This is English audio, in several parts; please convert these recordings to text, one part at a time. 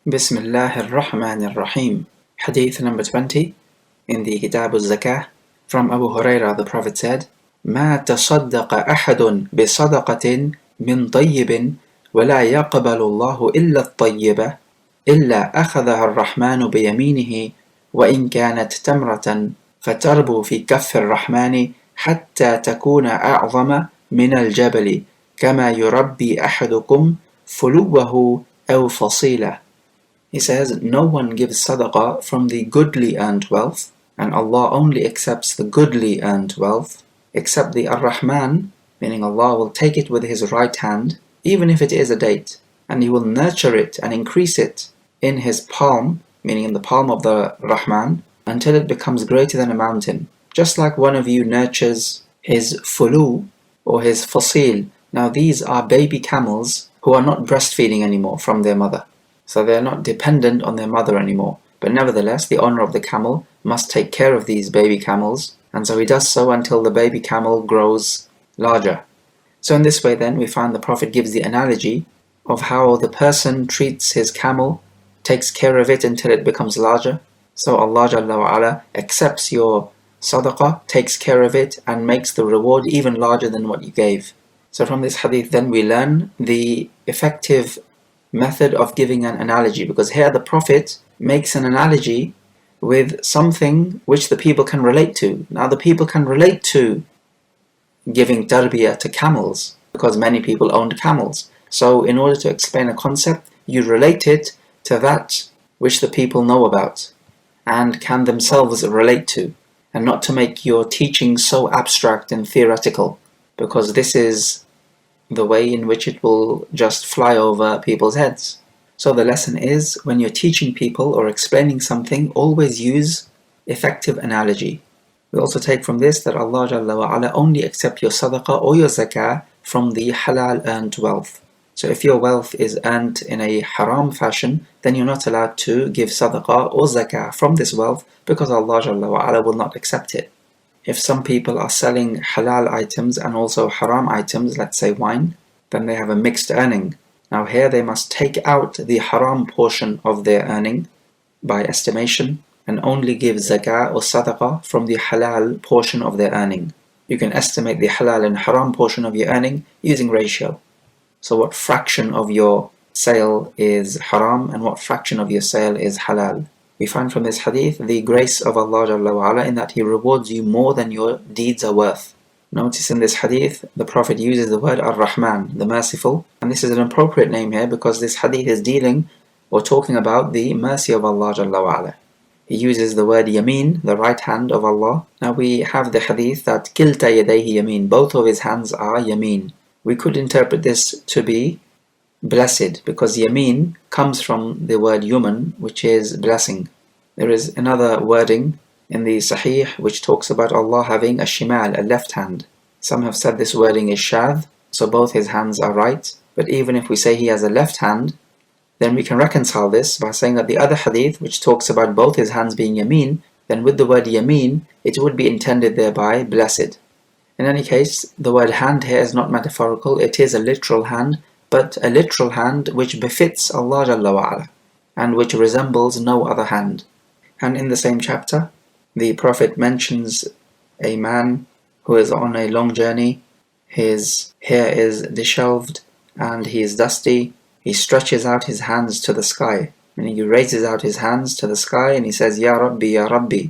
Bismillah ar-Rahman ar-Rahim. Hadith number 20 in the Kitab al-Zakah from Abu Hurairah. The Prophet said, ما تصدق أحد بصدقة من طيب ولا يقبل الله إلا الطيبة إلا أخذها الرحمن بيمينه وإن كانت تمرة فتربو في كف الرحمن حتى تكون أعظم من الجبل كما يربي أحدكم فلوه أو فصيله. He says, no one gives sadaqah from the goodly earned wealth, and Allah only accepts the goodly earned wealth, except the Ar-Rahman, meaning Allah will take it with His right hand, even if it is a date, and He will nurture it and increase it in His palm, meaning in the palm of the Rahman, until it becomes greater than a mountain. Just like one of you nurtures his fulu or his fasil. Now these are baby camels who are not breastfeeding anymore from their mother. So they are not dependent on their mother anymore. But nevertheless, the owner of the camel must take care of these baby camels, and so he does so until the baby camel grows larger. So in this way then, we find the Prophet gives the analogy of how the person treats his camel, takes care of it until it becomes larger. So Allah Jalla wa Ala accepts your sadaqah, takes care of it, and makes the reward even larger than what you gave. So from this hadith then we learn the effective method of giving an analogy, because here the Prophet makes an analogy with something which the people can relate to. Now the people can relate to giving tarbiyah to camels because many people owned camels. So in order to explain a concept, you relate it to that which the people know about and can themselves relate to, and not to make your teaching so abstract and theoretical, because this is the way in which it will just fly over people's heads. So the lesson is, when you're teaching people or explaining something, always use effective analogy. We also take from this that Allah Jalla wa Ala only accepts your sadaqah or your zakah from the halal earned wealth. So if your wealth is earned in a haram fashion, then you're not allowed to give sadaqah or zakah from this wealth, because Allah Jalla wa Ala will not accept it. If some people are selling halal items and also haram items, let's say wine, then they have a mixed earning. Now here they must take out the haram portion of their earning by estimation and only give zakah or sadaqah from the halal portion of their earning. You can estimate the halal and haram portion of your earning using ratio. So what fraction of your sale is haram and what fraction of your sale is halal? We find from this hadith the grace of Allah Jalla wa Ala in that He rewards you more than your deeds are worth. Notice in this hadith, the Prophet uses the word Ar-Rahman, the merciful, and this is an appropriate name here because this hadith is dealing or talking about the mercy of Allah Jalla wa Ala. He uses the word Yameen, the right hand of Allah. Now we have the hadith that Kilta yadayhi Yameen, both of his hands are Yameen. We could interpret this to be blessed, because Yameen comes from the word Yuman, which is blessing. There is another wording in the Sahih which talks about Allah having a shimal, a left hand. Some have said this wording is shadh, so both his hands are right. But even if we say he has a left hand, then we can reconcile this by saying that the other hadith which talks about both his hands being Yameen, then with the word Yameen, it would be intended thereby blessed. In any case, the word hand here is not metaphorical, it is a literal hand, but a literal hand which befits Allah Jalla wa Ala and which resembles no other hand. And in the same chapter, the Prophet mentions a man who is on a long journey. His hair is disheveled and he is dusty. He stretches out his hands to the sky, meaning he raises out his hands to the sky and he says, Ya Rabbi, Ya Rabbi,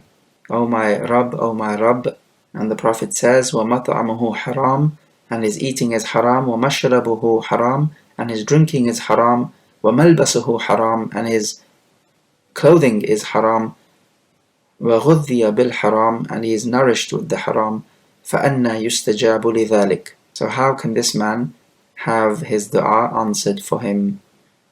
O my Rabb, O my Rabb. And the Prophet says, وَمَطْعَمُهُ haram, and his eating is haram, وَمَشْرَبُهُ haram, and his drinking is haram, وَمَلْبَسُهُ haram, and his clothing is haram, وَغُذِّيَ بِالْحَرَامِ, and he is nourished with the haram, فَأَنَّى يُسْتَجَابُ لِذَلِكَ. So how can this man have his dua answered for him?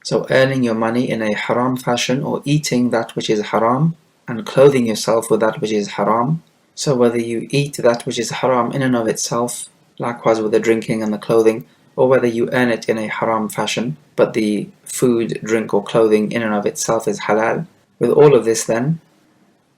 So earning your money in a haram fashion, or eating that which is haram, and clothing yourself with that which is haram. So whether you eat that which is haram in and of itself, likewise with the drinking and the clothing, or whether you earn it in a haram fashion, but the food, drink or clothing in and of itself is halal, with all of this then,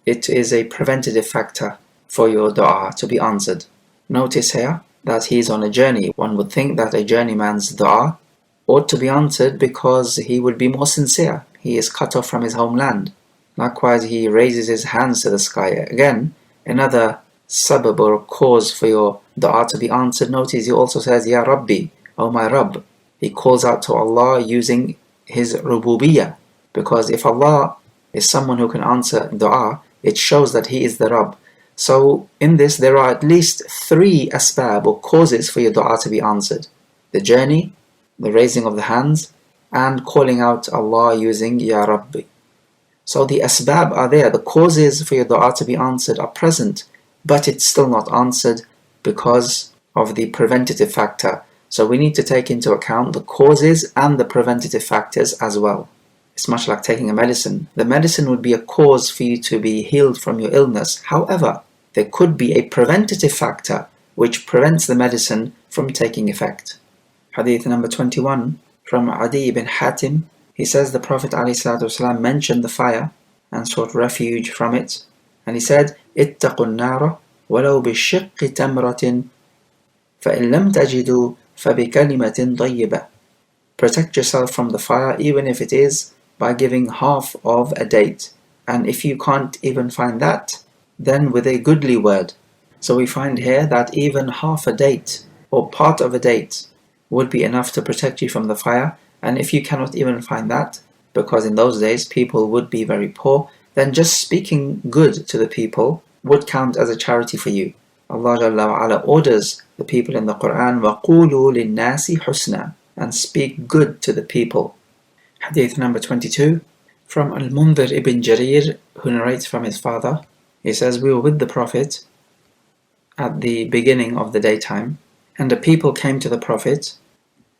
it is a preventative factor for your dua to be answered. Notice here that he is on a journey. One would think that a journeyman's dua ought to be answered because he would be more sincere. he is cut off from his homeland. Likewise, he raises his hands to the sky. Again, another sabab or cause for your dua to be answered. Notice he also says, Ya Rabbi, O my Rabb. He calls out to Allah using his rububiyyah, because if Allah is someone who can answer dua, it shows that he is the Rabb. So in this there are at least 3 asbab or causes for your dua to be answered: the journey, the raising of the hands, and calling out Allah using Ya Rabbi. So the asbab are there, the causes for your dua to be answered are present, but it's still not answered because of the preventative factor. So we need to take into account the causes and the preventative factors as well. It's much like taking a medicine. The medicine would be a cause for you to be healed from your illness. However, there could be a preventative factor which prevents the medicine from taking effect. Hadith number 21 from Adi ibn Hatim. He says the Prophet ﷺ mentioned the fire and sought refuge from it. And he said, اتقوا النار ولو بشق تمرة فإن لم تجدوا فبكلمة طيبة. Protect yourself from the fire even if it is by giving half of a date. And if you can't even find that, then with a goodly word. So we find here that even half a date or part of a date would be enough to protect you from the fire. And if you cannot even find that, because in those days people would be very poor, then just speaking good to the people would count as a charity for you. Allah Jalla wa Ala orders the people in the Quran, وَقُولُوا لِلنَّاسِ حُسْنًا, and speak good to the people. Hadith number 22 from Al-Mundhir ibn Jarir, who narrates from his father. He says, we were with the Prophet at the beginning of the daytime, and the people came to the Prophet.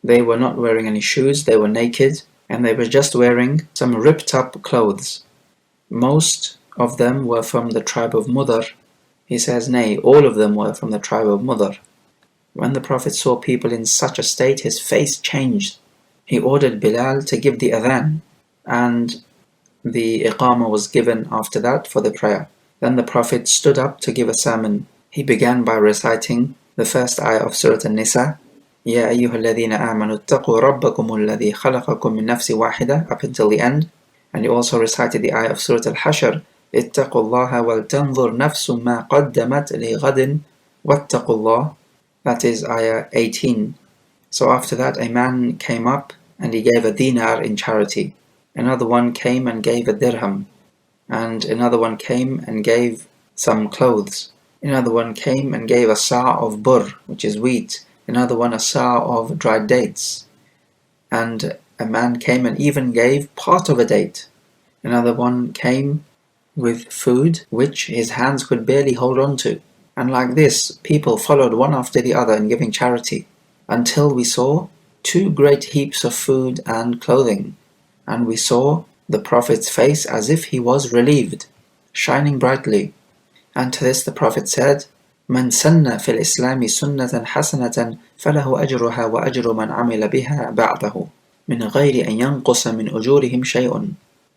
They were not wearing any shoes, they were naked, and they were just wearing some ripped up clothes. Most of them were from the tribe of Mudar. He says, nay, all of them were from the tribe of Mudar. When the Prophet saw people in such a state, his face changed. He ordered Bilal to give the adhan, and the iqamah was given after that for the prayer. Then the Prophet stood up to give a sermon. He began by reciting the first ayah of Surah An-Nisa, يَا أَيُّهَا الَّذِينَ آمَنُوا اتَّقُوا رَبَّكُمُ الَّذِي خَلَقَكُم مِّن نَفْسٍ وَاحِدَةٍ, up until the end. And he also recited the ayah of Surah Al-Hashr, اتَّقُوا اللَّهَ وَلْتَنظُرْ نَفْسٌ مَا قَدَّمَتْ لِغَدٍ وَاتَّقُوا اللَّهَ. That is ayah 18. So after that a man came up and he gave a dinar in charity. Another one came and gave a dirham. And another one came and gave some clothes. Another one came and gave a sa' of burr, which is wheat. Another one a sa' of dried dates. And a man came and even gave part of a date. Another one came with food which his hands could barely hold on to. And like this, people followed one after the other in giving charity, until we saw 2 great heaps of food and clothing. And we saw the Prophet's face as if he was relieved, shining brightly. And to this the Prophet said, مَنْ سَنَّ فِي الْإِسْلَامِ سُنَّةً حَسَنَةً فَلَهُ أَجْرُهَا وَأَجْرُ مَنْ عَمِلَ بِهَا بَعْدَهُ مِنْ غَيْرِ أَنْ يَنْقُصَ مِنْ أُجُورِهِمْ شَيْءٌ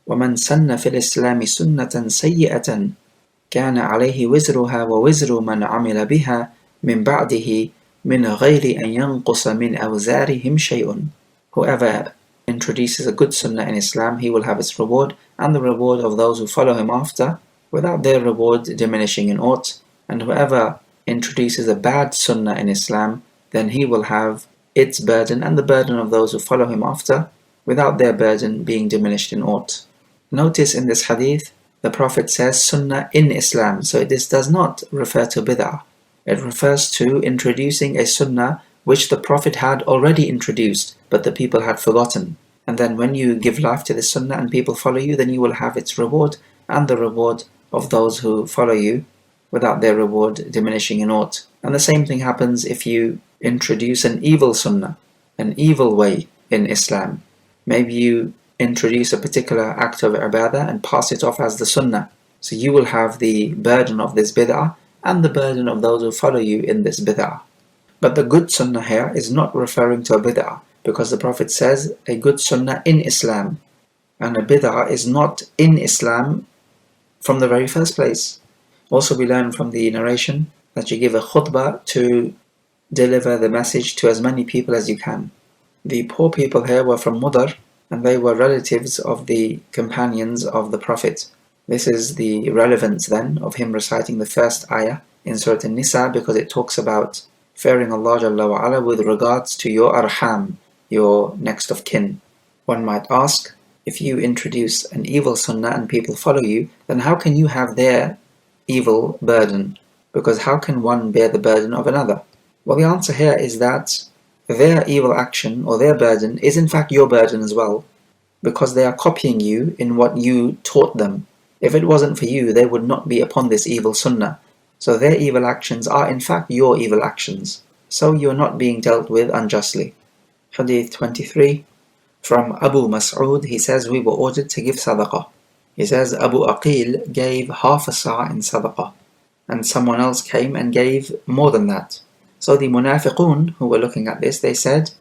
وَمَنْ سَنَّ فِي الْإِسْلَامِ سُنَّةً سَيِّئَةً كان عليه وزرها ووزر من عمل بها من بعده من غير أن ينقص من أوزارهم شيء. Whoever introduces a good sunnah in Islam, he will have its reward and the reward of those who follow him after, without their reward diminishing in aught. And whoever introduces a bad sunnah in Islam, then he will have its burden and the burden of those who follow him after, without their burden being diminished in aught. Notice in this hadith, the Prophet says sunnah in Islam, so this does not refer to bid'ah. It refers to introducing a sunnah which the Prophet had already introduced, but the people had forgotten. And then when you give life to this sunnah and people follow you, then you will have its reward and the reward of those who follow you, without their reward diminishing in aught. And the same thing happens if you introduce an evil sunnah, an evil way in Islam. Maybe you introduce a particular act of ibadah and pass it off as the sunnah. So you will have the burden of this bid'ah and the burden of those who follow you in this bid'ah. But the good sunnah here is not referring to a bid'ah, because the Prophet says a good sunnah in Islam, and a bid'ah is not in Islam from the very first place. Also we learn from the narration that you give a khutbah to deliver the message to as many people as you can. The poor people here were from Mudar, and they were relatives of the companions of the Prophet. This is the relevance then of him reciting the first ayah in Surah An-Nisa, because it talks about fearing Allah Jalla wa Ala with regards to your arham, your next of kin. One might ask, if you introduce an evil sunnah and people follow you, then how can you have their evil burden? Because how can one bear the burden of another? Well, the answer here is that their evil action or their burden is in fact your burden as well, because they are copying you in what you taught them. If it wasn't for you, they would not be upon this evil sunnah. So their evil actions are in fact your evil actions. So you're not being dealt with unjustly. Hadith 23. From Abu Mas'ud, he says, we were ordered to give sadaqah. He says, Abu Aqil gave half a sa' in sadaqah, and someone else came and gave more than that. So the munafiqun who were looking at this, they said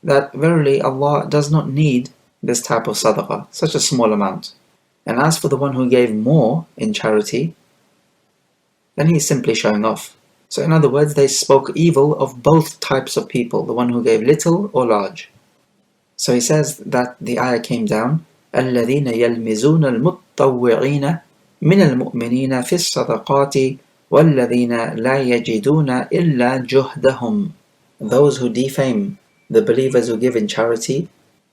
that verily Allah does not need this type of sadaqah, such a small amount. And as for the one who gave more in charity, then he's simply showing off. So in other words, they spoke evil of both types of people, the one who gave little or large. So he says that the ayah came down, الَّذِينَ يَلْمِزُونَ الْمُطَّوِّعِينَ مِنَ الْمُؤْمِنِينَ فِي الصَّدَقَاتِ وَالَّذِينَ لَا يَجِدُونَ إِلَّا جُهْدَهُمْ. Those who defame the believers who give in charity,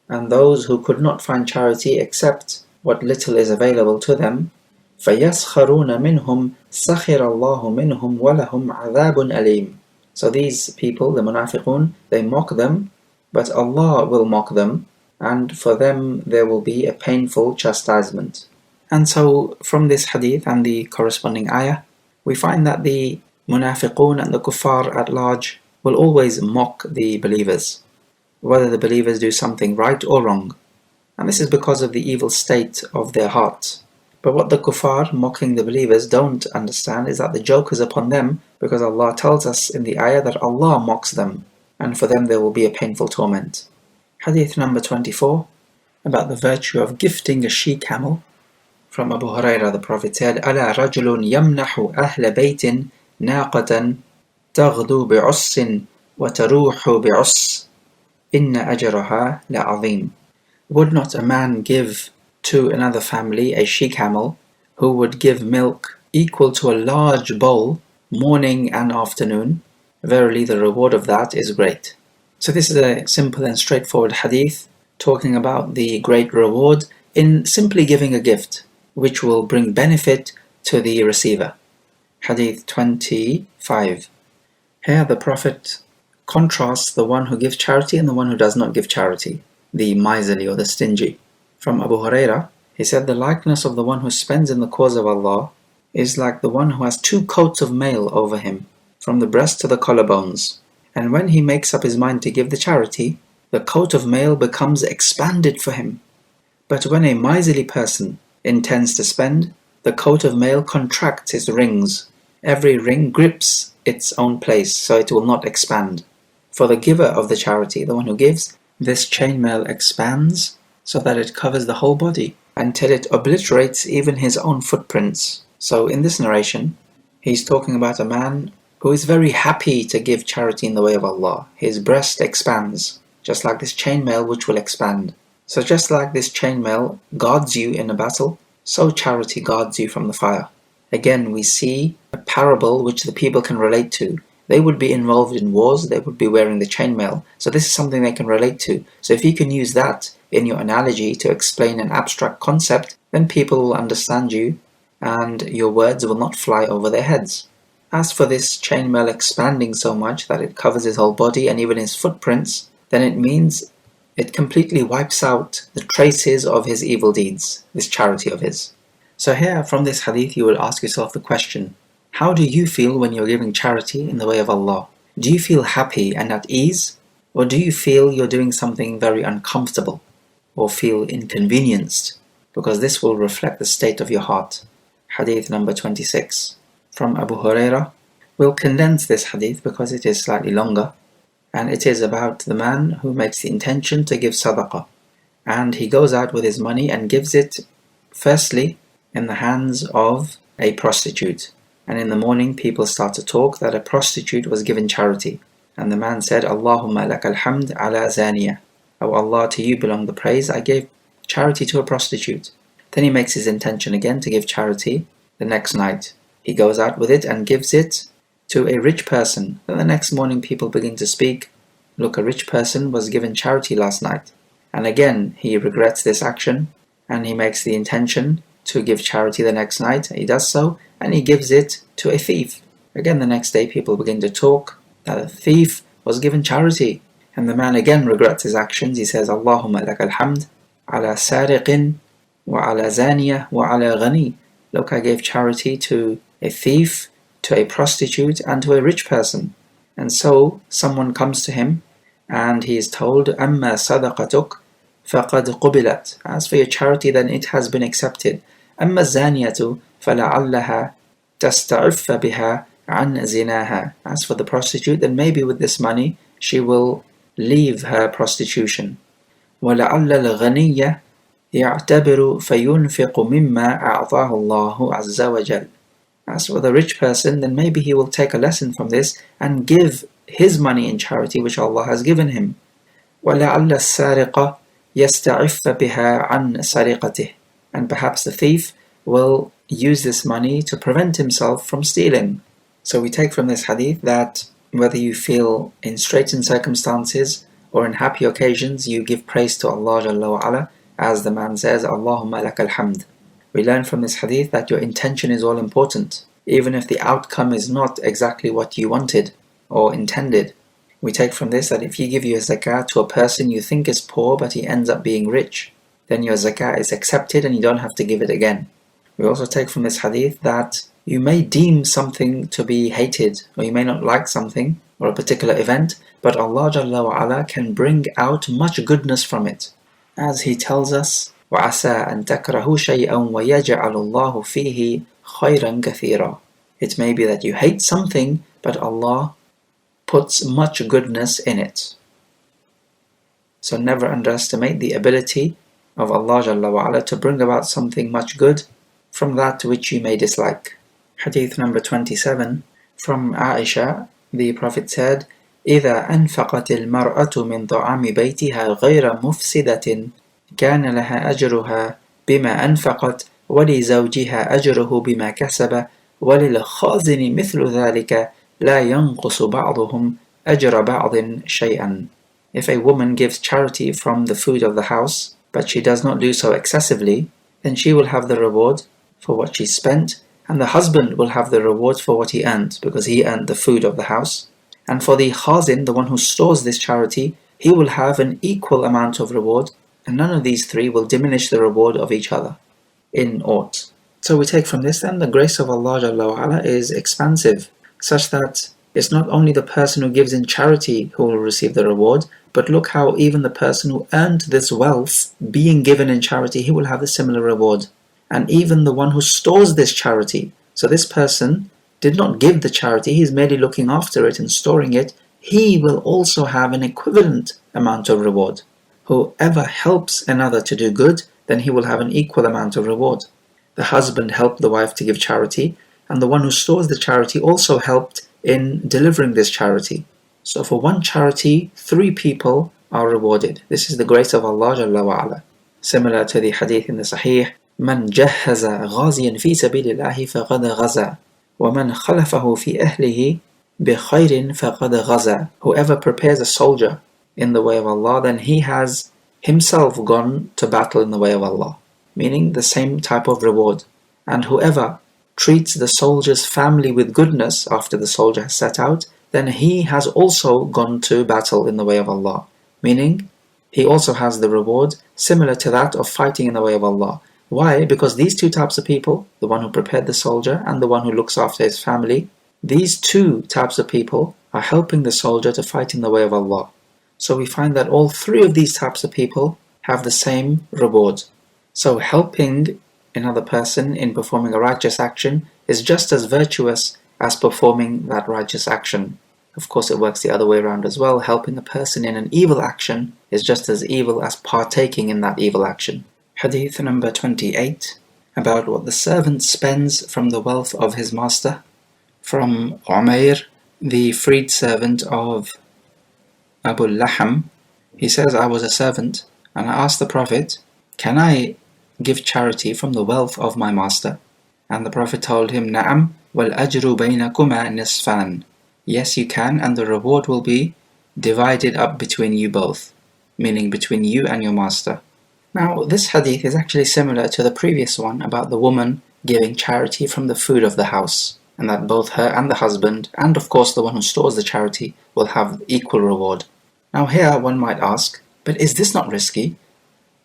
and those who could not find charity except what little is available to them, فَيَسْخَرُونَ مِنْهُمْ سَخِرَ اللَّهُ مِنْهُمْ وَلَهُمْ عَذَابٌ أَلِيمٌ. So these people, the munafiqun, they mock them, but Allah will mock them, and for them there will be a painful chastisement. And so from this hadith and the corresponding ayah, we find that the munafiqun and the kuffar at large will always mock the believers, whether the believers do something right or wrong. And this is because of the evil state of their hearts. But what the kuffar mocking the believers don't understand is that the joke is upon them, because Allah tells us in the ayah that Allah mocks them, and for them there will be a painful torment. Hadith number 24, about the virtue of gifting a she-camel. From Abu Hurairah, the Prophet said, أَلَا رَجُلٌ يَمْنَحُ أَهْلَ بَيْتٍ نَاقَةً تَغْدُو بِعُسٍّ وَتَرُوحُ بِعُسٍّ إِنَّ أَجْرَهَا لَعَظِيمٌ. Would not a man give to another family a she-camel who would give milk equal to a large bowl morning and afternoon? Verily the reward of that is great. So this is a simple and straightforward hadith talking about the great reward in simply giving a gift which will bring benefit to the receiver. Hadith 25. Here the Prophet contrasts the one who gives charity and the one who does not give charity, the miserly or the stingy. From Abu Hurairah, he said, the likeness of the one who spends in the cause of Allah is like the one who has 2 coats of mail over him, from the breast to the collarbones. And when he makes up his mind to give the charity, the coat of mail becomes expanded for him. But when a miserly person intends to spend, the coat of mail contracts its rings. Every ring grips its own place, so it will not expand. For the giver of the charity, the one who gives, this chainmail expands so that it covers the whole body until it obliterates even his own footprints. So in this narration, he's talking about a man who is very happy to give charity in the way of Allah. His breast expands, just like this chainmail which will expand. So just like this chainmail guards you in a battle, so charity guards you from the fire. Again, we see a parable which the people can relate to. They would be involved in wars, they would be wearing the chainmail. So this is something they can relate to. So if you can use that in your analogy to explain an abstract concept, then people will understand you and your words will not fly over their heads. As for this chainmail expanding so much that it covers his whole body and even his footprints, then it means it completely wipes out the traces of his evil deeds, this charity of his. So here, from this hadith, you will ask yourself the question, how do you feel when you're giving charity in the way of Allah? Do you feel happy and at ease? Or do you feel you're doing something very uncomfortable? Or feel inconvenienced? Because this will reflect the state of your heart. Hadith number 26. From Abu Hurairah. We'll condense this hadith because it is slightly longer. And it is about the man who makes the intention to give sadaqah. And he goes out with his money and gives it, firstly, in the hands of a prostitute. And in the morning people start to talk that a prostitute was given charity. And the man said, Allahumma lakal hamd ala zaniya. "O Allah, to you belong the praise, I gave charity to a prostitute." Then he makes his intention again to give charity the next night. He goes out with it and gives it to a rich person. Then the next morning people begin to speak, "Look, a rich person was given charity last night." And again he regrets this action and he makes the intention to give charity the next night. He does so and he gives it to a thief. Again the next day people begin to talk that the thief was given charity. And the man again regrets his actions. He says, "Allahumma lakal hamd ala sariqin wa ala zaniya wa ala ghani." Look, I gave charity to a thief, to a prostitute, and to a rich person. And so someone comes to him and he is told, "Amma sadaqatuk faqad qubilat." As for your charity, then it has been accepted. "Amma zaniyatu fala'allaha tasta'iffa biha an zinaha." As for the prostitute, then maybe with this money she will leave her prostitution. وَلَعَلَّ الْغَنِيَّ يَعْتَبِرُ فَيُنْفِقُ مِمَّا أَعْطَاهُ اللَّهُ عَزَّ وَجَلَّ. As for the rich person, then maybe he will take a lesson from this and give his money in charity which Allah has given him. وَلَعَلَّ السَّارِقَ يَسْتَعِفَّ بِهَا عَنْ سَرِقَتِهِ. And perhaps the thief will use this money to prevent himself from stealing. So we take from this hadith that whether you feel in straitened circumstances or in happy occasions, you give praise to Allah Jalla wa Ala, as the man says, "Allahumma lakal hamd." We learn from this hadith that your intention is all important, even if the outcome is not exactly what you wanted or intended. We take from this that if you give your zakah to a person you think is poor but he ends up being rich, then your zakah is accepted and you don't have to give it again. We also take from this hadith that you may deem something to be hated, or you may not like something or a particular event, but Allah Jalla wa Ala can bring out much goodness from it. As He tells us, وَعَسَىٰ أَن تَكْرَهُوا شَيْئًا وَيَجْعَلُ اللَّهُ فِيهِ خَيْرًا كَثِيرًا. It may be that you hate something, but Allah puts much goodness in it. So never underestimate the ability of Allah Jalla wa Ala to bring about something much good from that which you may dislike. Hadith number 27, from Aisha, the Prophet said, إِذَا أَنْفَقَتِ الْمَرْأَةُ مِنْ طَعَامِ بَيْتِهَا غَيْرَ مُفْسِدَةٍ كَانَ لَهَا أَجْرُهَا بِمَا أَنْفَقَتْ وَلِزَوْجِهَا أَجْرُهُ بِمَا كَسَبَ وَلِلْخَازِنِ مِثْلُ ذَلِكَ لَا يَنْقُصُ بَعْضُهُمْ أَجْرَ بَعْضٍ شَيْئًا. If a woman gives charity from the food of the house, but she does not do so excessively, then she will have the reward for what she spent, and the husband will have the reward for what he earned, because he earned the food of the house. And for the khazin, the one who stores this charity, he will have an equal amount of reward, and none of these three will diminish the reward of each other in aught. So we take from this then the grace of Allah Jalla wa Ala is expansive, such that it's not only the person who gives in charity who will receive the reward, but look how even the person who earned this wealth being given in charity, he will have a similar reward. And even the one who stores this charity, so this person did not give the charity, he's merely looking after it and storing it, he will also have an equivalent amount of reward. Whoever helps another to do good, then he will have an equal amount of reward. The husband helped the wife to give charity, and the one who stores the charity also helped in delivering this charity. So for one charity, 3 people are rewarded. This is the grace of Allah Jalla wa Ala. Similar to the hadith in the Sahih, من جهز غازيا في سبيل الله فقد غزا ومن خلفه في أهله بخير فقد غزا. Whoever prepares a soldier in the way of Allah, then he has himself gone to battle in the way of Allah, meaning the same type of reward. And whoever treats the soldier's family with goodness after the soldier has set out, then he has also gone to battle in the way of Allah, meaning he also has the reward similar to that of fighting in the way of Allah. Why? Because these 2 types of people, the one who prepared the soldier and the one who looks after his family, these 2 types of people are helping the soldier to fight in the way of Allah. So we find that all 3 of these types of people have the same reward. So helping another person in performing a righteous action is just as virtuous as performing that righteous action. Of course, it works the other way around as well. Helping a person in an evil action is just as evil as partaking in that evil action. Hadith number 28, about what the servant spends from the wealth of his master. From Umair, the freed servant of Abu Laham, He says, I was a servant and I asked the Prophet, can I give charity from the wealth of my master? And the Prophet told him, Na'am, wal ajru baynakuma nisfan. Yes, you can, and the reward will be divided up between you both, meaning between you and your master. Now, this hadith is actually similar to the previous one about the woman giving charity from the food of the house, and that both her and the husband, and of course the one who stores the charity, will have equal reward. Now here one might ask, but is this not risky?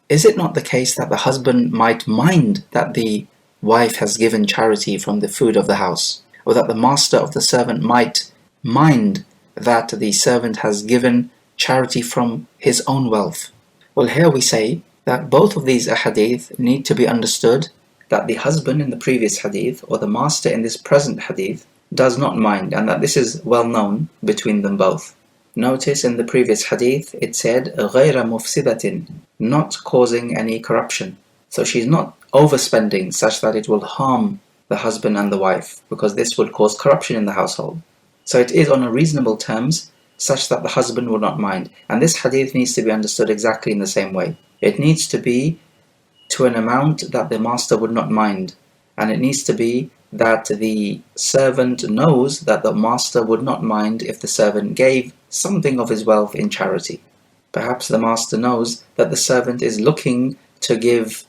Is it not the case that the husband might mind that the wife has given charity from the food of the house, or that the master of the servant might mind that the servant has given charity from his own wealth? Well, here we say that both of these ahadith need to be understood, that the husband in the previous hadith or the master in this present hadith does not mind, and that this is well known between them both. Notice in the previous hadith it said غَيْرَ مُفْسِدَةٍ, not causing any corruption. So she's not overspending such that it will harm the husband and the wife, because this would cause corruption in the household. So it is on a reasonable terms such that the husband will not mind. And this hadith needs to be understood exactly in the same way. It needs to be to an amount that the master would not mind, and it needs to be that the servant knows that the master would not mind if the servant gave something of his wealth in charity. Perhaps the master knows that the servant is looking to give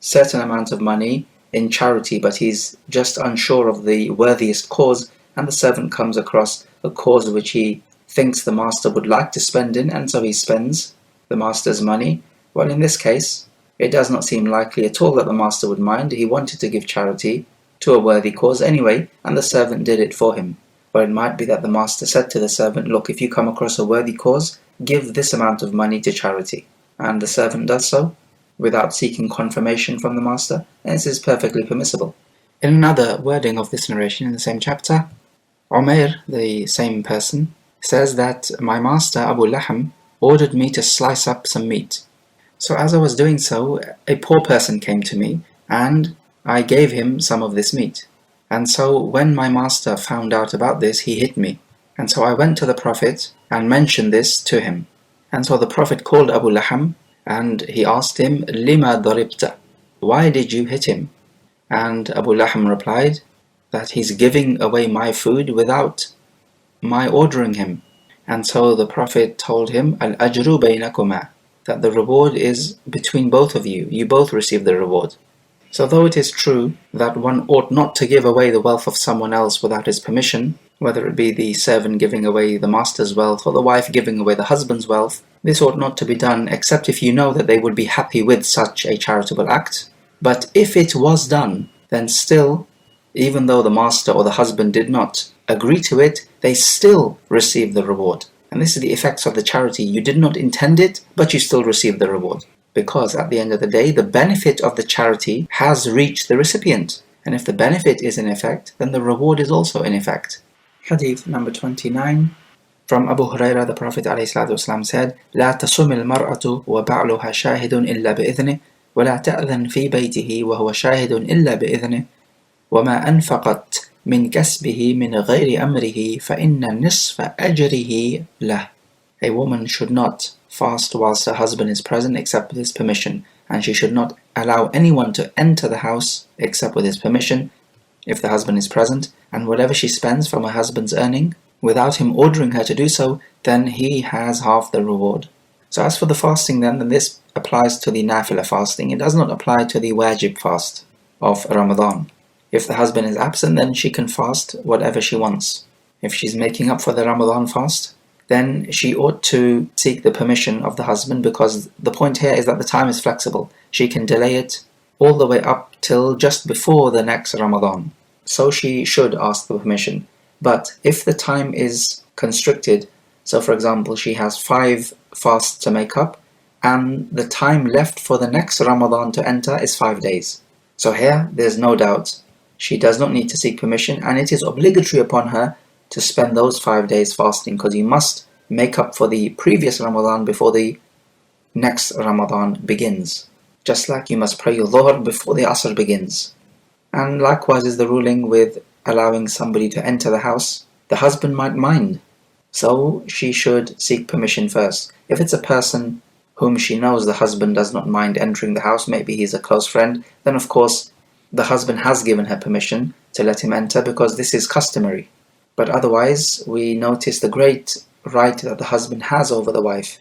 certain amount of money in charity, but he's just unsure of the worthiest cause, and the servant comes across a cause which he thinks the master would like to spend in, and so he spends the master's money. Well, in this case, it does not seem likely at all that the master would mind. He wanted to give charity to a worthy cause anyway, and the servant did it for him. Or it might be that the master said to the servant, look, if you come across a worthy cause, give this amount of money to charity. And the servant does so without seeking confirmation from the master, and this is perfectly permissible. In another wording of this narration in the same chapter, Umair, the same person, says that my master Abu Laham ordered me to slice up some meat. So as I was doing so, a poor person came to me, and I gave him some of this meat. And so when my master found out about this, he hit me. And so I went to the Prophet and mentioned this to him. And so the Prophet called Abu Laham and he asked him, Lima daribta? Why did you hit him? And Abu Laham replied that he's giving away my food without my ordering him. And so the Prophet told him, Al-ajru baynakuma, that the reward is between both of you. You both receive the reward. So though it is true that one ought not to give away the wealth of someone else without his permission, whether it be the servant giving away the master's wealth or the wife giving away the husband's wealth, this ought not to be done except if you know that they would be happy with such a charitable act. But if it was done, then still, even though the master or the husband did not agree to it, they still receive the reward. And this is the effects of the charity. You did not intend it, but you still receive the reward. Because at the end of the day, the benefit of the charity has reached the recipient. And if the benefit is in effect, then the reward is also in effect. Hadith number 29. From Abu Hurairah, the Prophet ﷺ said, لا تصم المرأة وبعلها شاهد إلا بإذنه ولا تأذن في بيته وهو شاهد إلا بإذنه وما أنفقت من كسبه من غير أمره فإن نصف أجره له. A woman should not fast whilst her husband is present except with his permission, and she should not allow anyone to enter the house except with his permission if the husband is present, and whatever she spends from her husband's earning without him ordering her to do so, then he has half the reward. So as for the fasting then this applies to the nafilah fasting. It does not apply to the wajib fast of Ramadan. If the husband is absent, then she can fast whatever she wants. If she's making up for the Ramadan fast, then she ought to seek the permission of the husband, because the point here is that the time is flexible. She can delay it all the way up till just before the next Ramadan. So she should ask the permission. But if the time is constricted, so for example she has 5 fasts to make up, and the time left for the next Ramadan to enter is 5 days. So here there's no doubt she does not need to seek permission, and it is obligatory upon her to spend those 5 days fasting, because you must make up for the previous Ramadan before the next Ramadan begins. Just like you must pray your Dhuhr before the Asr begins. And likewise is the ruling with allowing somebody to enter the house. The husband might mind So she should seek permission first. If it's a person whom she knows the husband does not mind entering the house, maybe he's a close friend, then of course the husband has given her permission to let him enter because this is customary. But otherwise, we notice the great right that the husband has over the wife.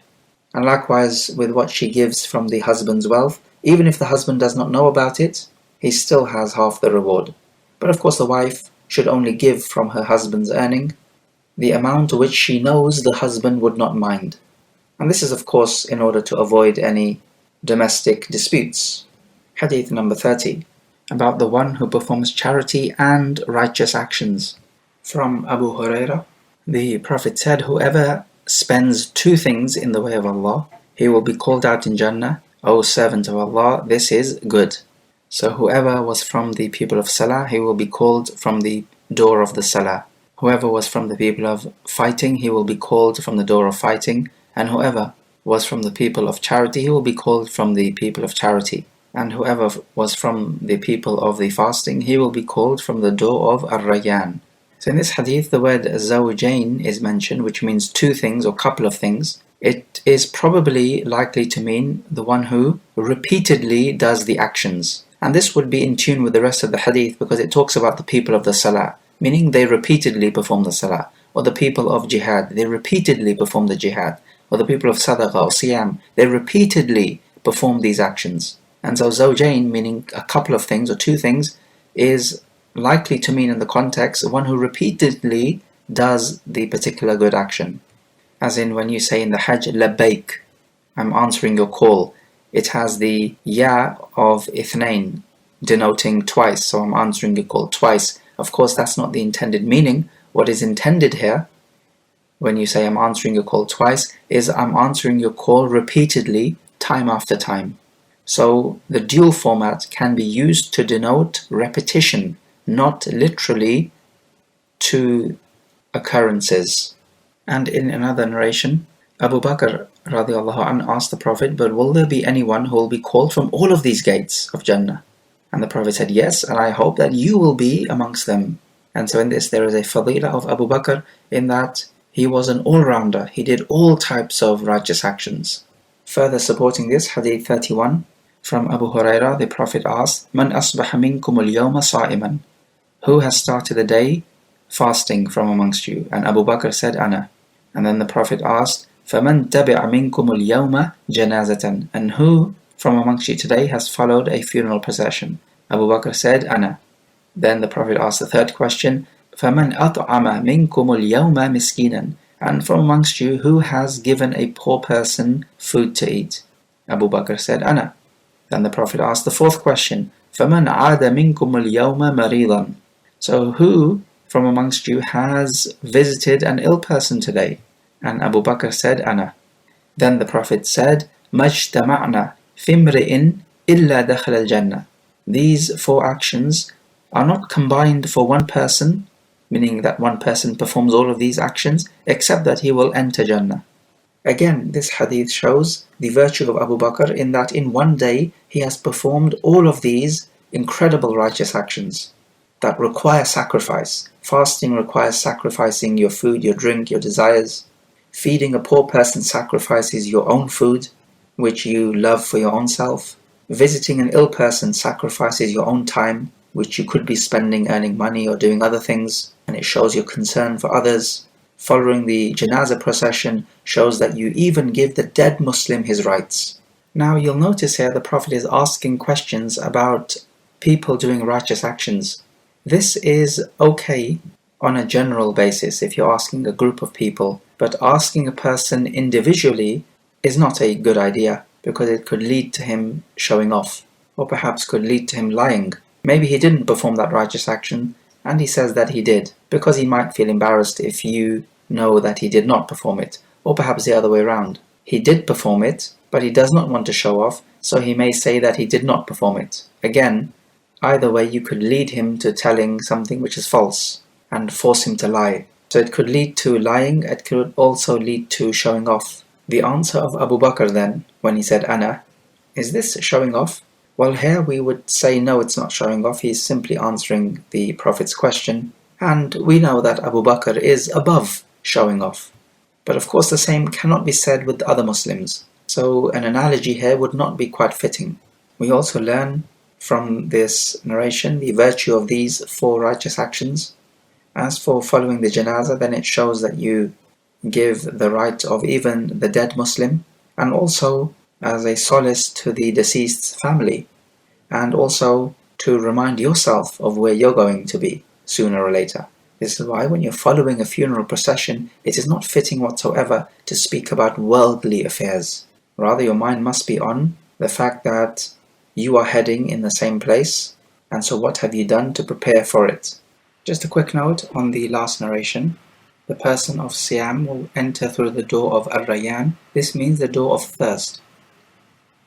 And likewise, with what she gives from the husband's wealth, even if the husband does not know about it, he still has half the reward. But of course, the wife should only give from her husband's earning the amount which she knows the husband would not mind. And this is, of course, in order to avoid any domestic disputes. Hadith number 30, about the one who performs charity and righteous actions. From Abu Hurairah, the Prophet said, whoever spends two things in the way of Allah, he will be called out in Jannah, O servant of Allah, this is good. So whoever was from the people of Salah, he will be called from the door of the Salah. Whoever was from the people of fighting, he will be called from the door of fighting. And whoever was from the people of charity, he will be called from the people of charity. And whoever was from the people of the fasting, he will be called from the door of Ar-Rayyan. So in this hadith, the word zawjain is mentioned, which means two things or couple of things. It is probably likely to mean the one who repeatedly does the actions. And this would be in tune with the rest of the hadith because it talks about the people of the salah, meaning they repeatedly perform the salah. Or the people of jihad, they repeatedly perform the jihad. Or the people of sadaqah or siyam, they repeatedly perform these actions. And so zawjain, meaning a couple of things or two things, is likely to mean in the context one who repeatedly does the particular good action. As in when you say in the Hajj, labbaik, I'm answering your call. It has the ya of ithnain, denoting twice, so I'm answering your call twice. Of course, that's not the intended meaning. What is intended here, when you say I'm answering your call twice, is I'm answering your call repeatedly, time after time. So the dual format can be used to denote repetition, not literally two occurrences. And in another narration, Abu Bakr radiallahu anhu asked the Prophet, but will there be anyone who will be called from all of these gates of Jannah? And the Prophet said, yes, and I hope that you will be amongst them. And so in this there is a fadilah of Abu Bakr in that he was an all-rounder. He did all types of righteous actions. Further supporting this, Hadith 31, from Abu Hurairah, the Prophet asked, Man asbaha minkum al-yawma sa'iman? Who has started the day fasting from amongst you? And Abu Bakr said, Ana. And then the Prophet asked, فَمَنْ تَبِعَ مِنْكُمُ الْيَوْمَ جَنَازَةً? And who from amongst you today has followed a funeral procession? Abu Bakr said, Ana. Then the Prophet asked the third question, فَمَنْ أَطْعَمَ مِنْكُمُ الْيَوْمَ مِسْكِينًا? And from amongst you, who has given a poor person food to eat? Abu Bakr said, Ana. Then the Prophet asked the fourth question, فَمَنْ عَادَ مِنْكُمُ الْيَوْمَ مَرِيضًا? So who from amongst you has visited an ill person today? And Abu Bakr said, Ana. Then the Prophet said, مَجْتَمَعْنَا فِي امْرِئٍ إِلَّا دَخَلَ الْجَنَّةِ. These four actions are not combined for one person, meaning that one person performs all of these actions, except that he will enter Jannah. Again, this hadith shows the virtue of Abu Bakr in that in one day he has performed all of these incredible righteous actions that require sacrifice. Fasting requires sacrificing your food, your drink, your desires. Feeding a poor person sacrifices your own food, which you love for your own self. Visiting an ill person sacrifices your own time, which you could be spending earning money or doing other things, and it shows your concern for others. Following the janazah procession shows that you even give the dead Muslim his rights. Now you'll notice here the Prophet is asking questions about people doing righteous actions. This is okay on a general basis if you're asking a group of people, but asking a person individually is not a good idea because it could lead to him showing off, or perhaps could lead to him lying. Maybe he didn't perform that righteous action and he says that he did because he might feel embarrassed if you know that he did not perform it, or perhaps the other way around. He did perform it, but he does not want to show off, so he may say that he did not perform it. Again, either way you could lead him to telling something which is false and force him to lie. So it could lead to lying, it could also lead to showing off. The answer of Abu Bakr then, when he said Ana, is this showing off? Well, here we would say no, it's not showing off. He's simply answering the Prophet's question, and we know that Abu Bakr is above showing off. But of course the same cannot be said with other Muslims. So an analogy here would not be quite fitting. We also learn from this narration the virtue of these 4 righteous actions. As for following the janazah, then it shows that you give the right of even the dead Muslim, and also as a solace to the deceased's family, and also to remind yourself of where you're going to be sooner or later. This is why when you're following a funeral procession, it is not fitting whatsoever to speak about worldly affairs. Rather, your mind must be on the fact that you are heading in the same place, and so what have you done to prepare for it? Just a quick note on the last narration. The person of Siyam will enter through the door of Ar-Rayyan. This means the door of thirst,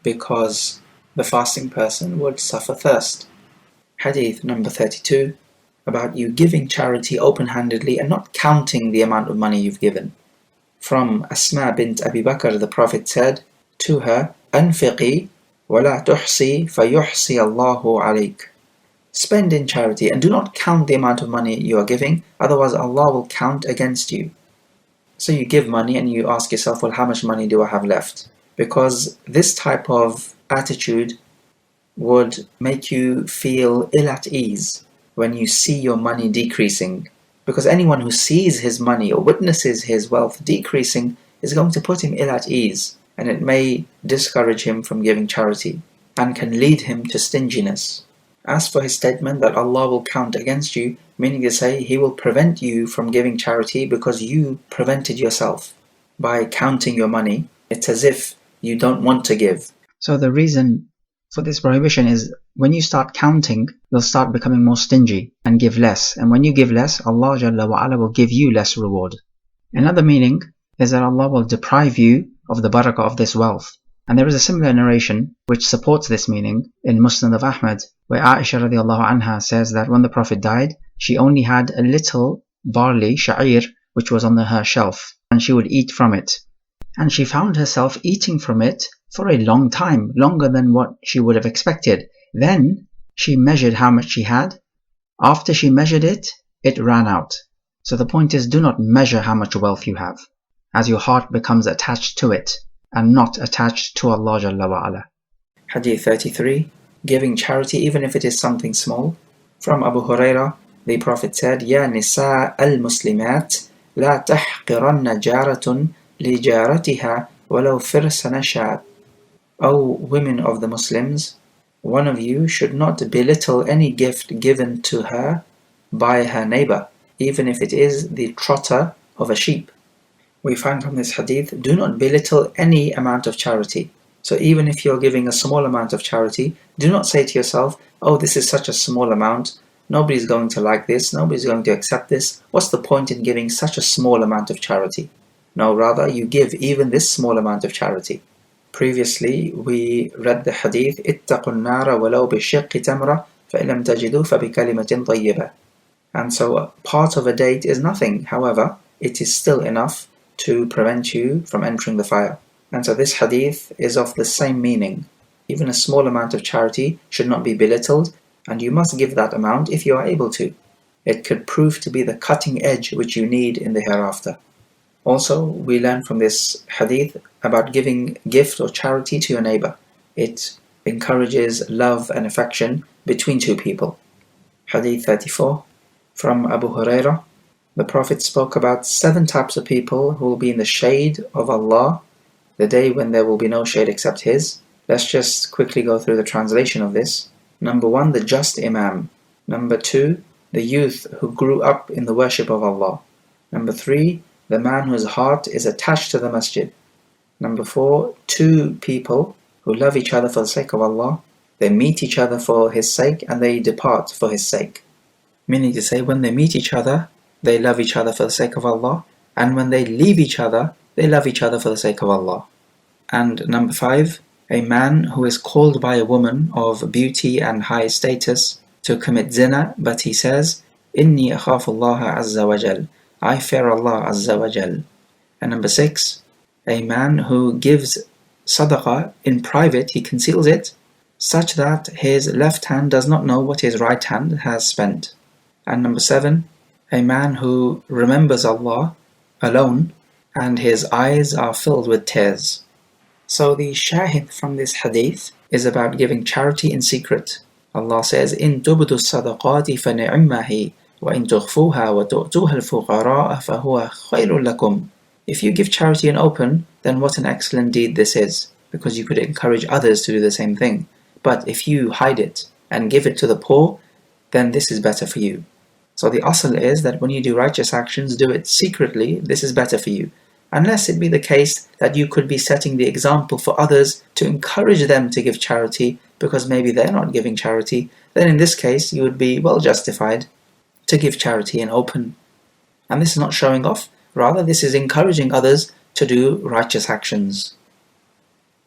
because the fasting person would suffer thirst. Hadith number 32, about you giving charity open-handedly and not counting the amount of money you've given. From Asma bint Abi Bakr, the Prophet said to her, أنفقي ولا تحصي فيحصي الله عليك. Spend in charity and do not count the amount of money you are giving, otherwise Allah will count against you. So you give money and you ask yourself, well, how much money do I have left? Because this type of attitude would make you feel ill at ease when you see your money decreasing. Because anyone who sees his money or witnesses his wealth decreasing is going to put him ill at ease, and it may discourage him from giving charity and can lead him to stinginess. As for his statement that Allah will count against you, meaning to say He will prevent you from giving charity because you prevented yourself by counting your money. It's as if you don't want to give. So the reason for this prohibition is when you start counting, you'll start becoming more stingy and give less. And when you give less, Allah Jalla wa Ala will give you less reward. Another meaning is that Allah will deprive you of the barakah of this wealth. And there is a similar narration which supports this meaning in Musnad of Ahmad, where Aisha radiallahu anha says that when the Prophet died, she only had a little barley, sha'ir, which was on her shelf, and she would eat from it. And she found herself eating from it for a long time, longer than what she would have expected. Then she measured how much she had. After she measured it, it ran out. So the point is, do not measure how much wealth you have, as your heart becomes attached to it and not attached to Allah Jalla wa Ala. Hadith 33, giving charity even if it is something small. From Abu Hurairah, the Prophet said, Ya nisa al-muslimat, la tahqiranna jaratun li jaratiha walau firsana shat. O women of the Muslims, one of you should not belittle any gift given to her by her neighbor, even if it is the trotter of a sheep. We find from this hadith, do not belittle any amount of charity. So even if you're giving a small amount of charity, do not say to yourself, oh, this is such a small amount, nobody's going to like this, nobody's going to accept this, what's the point in giving such a small amount of charity? No, rather you give even this small amount of charity. Previously we read the hadith, اتقوا النار ولو بشق تمرة فإن لم تجدوا فبكلمة طيبة. And so part of a date is nothing, however, it is still enough to prevent you from entering the fire. And so this hadith is of the same meaning. Even a small amount of charity should not be belittled, and you must give that amount if you are able to. It could prove to be the cutting edge which you need in the hereafter. Also, we learn from this hadith about giving gift or charity to your neighbor. It encourages love and affection between two people. Hadith 34, from Abu Hurairah, the Prophet spoke about 7 types of people who will be in the shade of Allah, the day when there will be no shade except His. Let's just quickly go through the translation of this. Number 1, the just Imam. Number 2, the youth who grew up in the worship of Allah. Number 3, the man whose heart is attached to the masjid. Number 4, 2 people who love each other for the sake of Allah. They meet each other for His sake and they depart for His sake. Meaning to say, when they meet each other, they love each other for the sake of Allah, and when they leave each other, they love each other for the sake of Allah. And number 5, a man who is called by a woman of beauty and high status to commit zina, but he says, Inni akhafu Allah azza wa jal, I fear Allah azza wa jal. And number 6, a man who gives sadaqah in private, he conceals it, such that his left hand does not know what his right hand has spent. And number 7, a man who remembers Allah alone and his eyes are filled with tears. So the shahid from this hadith is about giving charity in secret. Allah says, إِن تُبْدُوا الصَّدَقَاتِ فَنِعِمَّهِ وَإِن تُخْفُوهَا وَتُؤْتُوهَا الْفُقَرَاءَ فَهُوَ خَيْرٌ لَكُمْ. If you give charity in open, then what an excellent deed this is, because you could encourage others to do the same thing. But if you hide it and give it to the poor, then this is better for you. So the asl is that when you do righteous actions, do it secretly, this is better for you. Unless it be the case that you could be setting the example for others to encourage them to give charity because maybe they're not giving charity, then in this case you would be well justified to give charity in open. And this is not showing off, rather this is encouraging others to do righteous actions.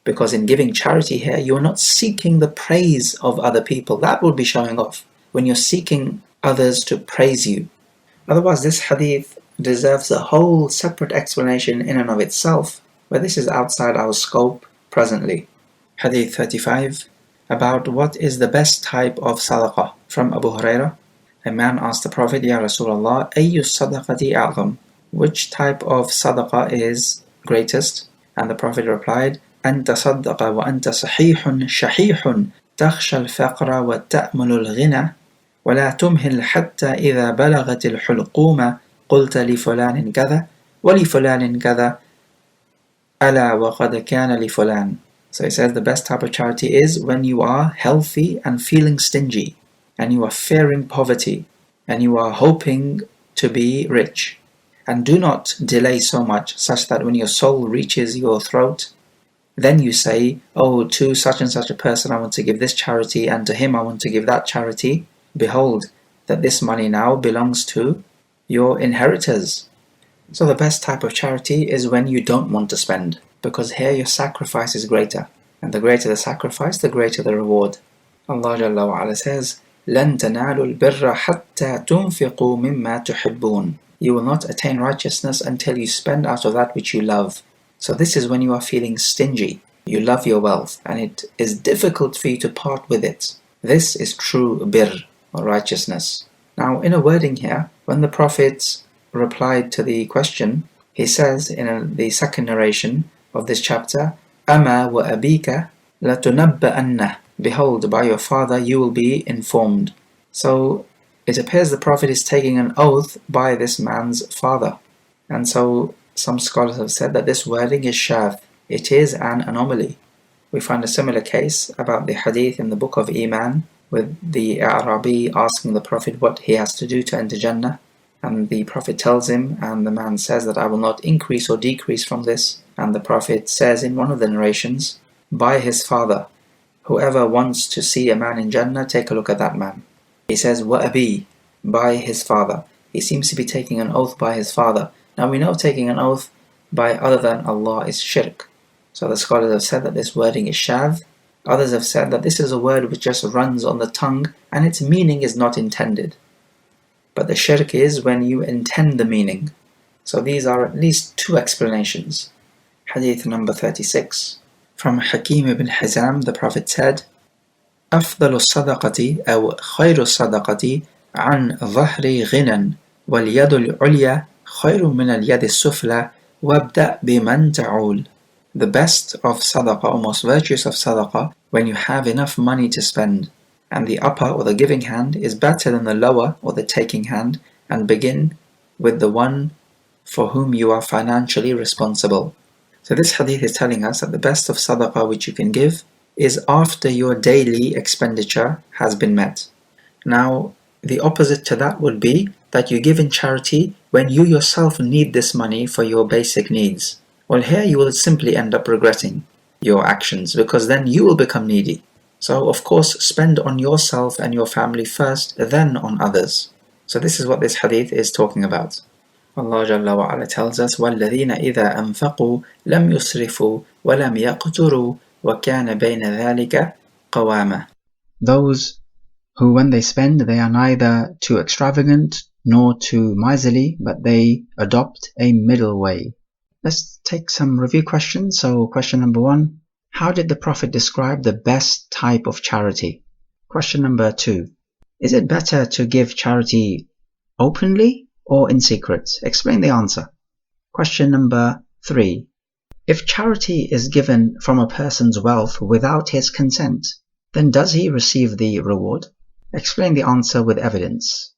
Because in giving charity here, you're not seeking the praise of other people. That would be showing off, when you're seeking others to praise you. Otherwise, this hadith deserves a whole separate explanation in and of itself, but this is outside our scope presently. Hadith 35, about what is the best type of sadaqah. From Abu Hurairah, a man asked the Prophet, Ya Rasulullah, ayyu sadaqati a'zam? Which type of sadaqah is greatest? And the Prophet replied, أن تصدق وأنت صحيح شحيح تخشى الفقر وتأمل الغنى ولا تمهل حتى إذا بلغت الحلقوم قلت لفلان كذا ولفلان كذا ألا وقد كان لفلان. So he says the best type of charity is when you are healthy and feeling stingy, and you are fearing poverty, and you are hoping to be rich. And do not delay so much, such that when your soul reaches your throat, then you say, oh, to such and such a person I want to give this charity, and to him I want to give that charity. Behold, that this money now belongs to your inheritors. So the best type of charity is when you don't want to spend, because here your sacrifice is greater, and the greater the sacrifice, the greater the reward. Allah Jalla wa Ala says, لَن تَنَالُوا الْبِرَّ حَتَّى تُنْفِقُوا مِمَّا تُحِبُّونَ. You will not attain righteousness until you spend out of that which you love. So this is when you are feeling stingy. You love your wealth, and it is difficult for you to part with it. This is true birr, or righteousness. Now, in a wording here, when the Prophet replied to the question, he says in the second narration of this chapter, أَمَا وَأَبِيكَ لَتُنَبَّأَنَّ. Behold, by your father you will be informed. So it appears the Prophet is taking an oath by this man's father. And so some scholars have said that this wording is shadh. It is an anomaly. We find a similar case about the hadith in the book of Iman, with the Arabi asking the Prophet what he has to do to enter Jannah. And the Prophet tells him, and the man says that I will not increase or decrease from this. And the Prophet says in one of the narrations, by his father, whoever wants to see a man in Jannah, take a look at that man. He says, وَأَبِي, by his father. He seems to be taking an oath by his father. Now we know taking an oath by other than Allah is shirk. So the scholars have said that this wording is shadh. Others have said that this is a word which just runs on the tongue and its meaning is not intended. But the shirk is when you intend the meaning. So these are at least two explanations. Hadith number 36. From Hakim ibn Hizam, the Prophet said, أفضل الصدقة أو خير الصدقة عن ظهر غنى واليد العليا خير من اليد السفلى وابدأ بمن تعول. The best of sadaqah, or most virtuous of sadaqah, when you have enough money to spend, and the upper or the giving hand is better than the lower or the taking hand, and begin with the one for whom you are financially responsible. So this hadith is telling us that the best of sadaqah which you can give is after your daily expenditure has been met. Now, the opposite to that would be that you give in charity when you yourself need this money for your basic needs. Well, here you will simply end up regretting your actions, because then you will become needy. So, of course, spend on yourself and your family first, then on others. So this is what this hadith is talking about. Allah Jalla wa Ala tells us, وَالَّذِينَ إِذَا أَنفَقُوا لَمْ يُسْرِفُوا وَلَمْ يَقْتُرُوا وَكَانَ بَيْنَ ذَلِكَ قَوَامًا. Those who, when they spend, they are neither too extravagant nor too miserly, but they adopt a middle way. Let's take some review questions. So question number 1, how did the Prophet describe the best type of charity? Question number 2, is it better to give charity openly or in secret? Explain the answer. Question number 3. If charity is given from a person's wealth without his consent, then does he receive the reward? Explain the answer with evidence.